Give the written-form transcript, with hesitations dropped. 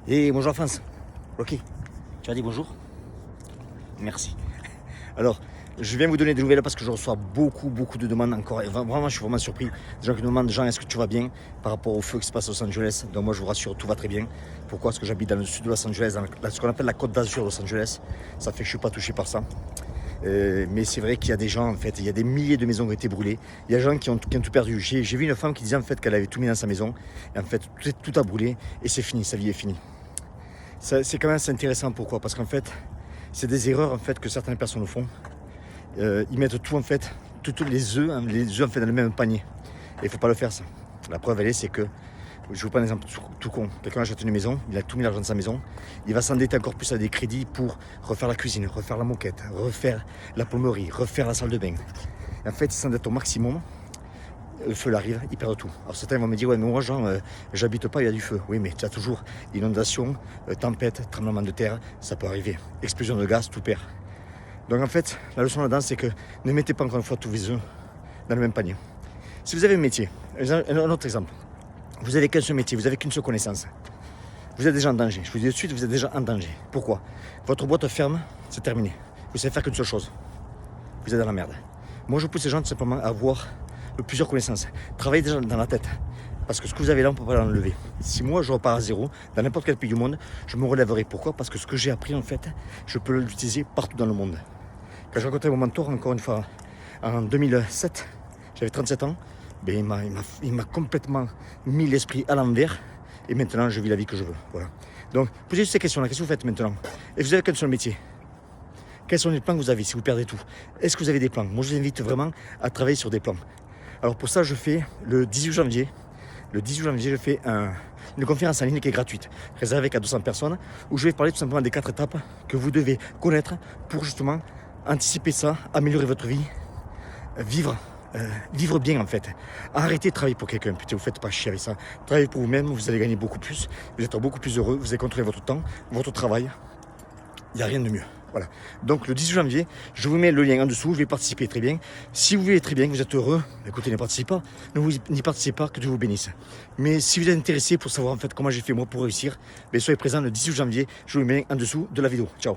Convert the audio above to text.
Et bonjour France. Ok. Tu as dit bonjour? Merci. Alors, je viens vous donner des nouvelles parce que je reçois beaucoup de demandes encore. Et vraiment, je suis vraiment surpris. Des gens qui me demandent, Jean, est-ce que tu vas bien par rapport au feu qui se passe à Los Angeles? Donc moi, je vous rassure, tout va très bien. Pourquoi? Parce que j'habite dans le sud de Los Angeles, dans ce qu'on appelle la Côte d'Azur de Los Angeles. Ça fait que je ne suis pas touché par ça. Mais c'est vrai qu'il y a des gens, en fait, il y a des milliers de maisons qui ont été brûlées. Il y a des gens qui ont tout perdu. J'ai vu une femme qui disait en fait qu'elle avait tout mis dans sa maison. Et en fait, tout a brûlé et c'est fini, sa vie est finie. C'est quand même assez intéressant. Pourquoi? Parce qu'en fait, c'est des erreurs en fait que certaines personnes font. Ils mettent tout en fait, tous les œufs en fait dans le même panier. Et il ne faut pas le faire ça. La preuve elle est, c'est que, je vous prends un exemple tout con. Quelqu'un achète une maison, il a tout mis l'argent de sa maison, il va s'endetter encore plus à des crédits pour refaire la cuisine, refaire la moquette, refaire la plomberie, refaire la salle de bain. Et en fait, il s'endette au maximum. Le feu arrive, ils perdent tout. Alors certains vont me dire, ouais mais moi Jean, j'habite pas, il y a du feu. Oui mais tu as toujours inondation, tempête, tremblement de terre, ça peut arriver. Explosion de gaz, tout perd. Donc en fait, la leçon là-dedans c'est que ne mettez pas encore une fois tous les œufs dans le même panier. Si vous avez un métier, un autre exemple, vous avez qu'un seul métier, vous avez qu'une seule connaissance, vous êtes déjà en danger. Je vous dis de suite, vous êtes déjà en danger. Pourquoi? Votre boîte ferme, c'est terminé. Vous savez faire qu'une seule chose. Vous êtes dans la merde. Moi je pousse les gens tout simplement à avoir plusieurs connaissances. Travaillez déjà dans la tête. Parce que ce que vous avez là, on ne peut pas l'enlever. Si moi je repars à zéro, dans n'importe quel pays du monde, je me relèverai. Pourquoi? Parce que ce que j'ai appris en fait, je peux l'utiliser partout dans le monde. Quand j'ai rencontré mon mentor, encore une fois, en 2007, j'avais 37 ans, ben, il m'a complètement mis l'esprit à l'envers. Et maintenant, je vis la vie que je veux. Voilà. Donc, posez ces questions-là. Qu'est-ce que vous faites maintenant? Et vous avez quel seul métier? Quels sont les plans que vous avez si vous perdez tout? Est-ce que vous avez des plans? Moi, je vous invite vraiment à travailler sur des plans. Alors pour ça, je fais le 18 janvier. Le 18 janvier, je fais une conférence en ligne qui est gratuite, réservée qu'à 200 personnes, où je vais parler tout simplement des 4 étapes que vous devez connaître pour justement anticiper ça, améliorer votre vie, vivre bien en fait. Arrêtez de travailler pour quelqu'un, putain, vous faites pas chier avec ça. Travaillez pour vous-même, vous allez gagner beaucoup plus, vous êtes beaucoup plus heureux, vous allez contrôler votre temps, votre travail. Il n'y a rien de mieux. Voilà. Donc le 18 janvier, je vous mets le lien en dessous, je vais participer très bien. Si vous vivez très bien, que vous êtes heureux, écoutez, n'y participez pas, n'y participez pas, que Dieu vous bénisse. Mais si vous êtes intéressé pour savoir en fait comment j'ai fait moi pour réussir, soyez présent le 18 janvier, je vous mets le lien en dessous de la vidéo. Ciao.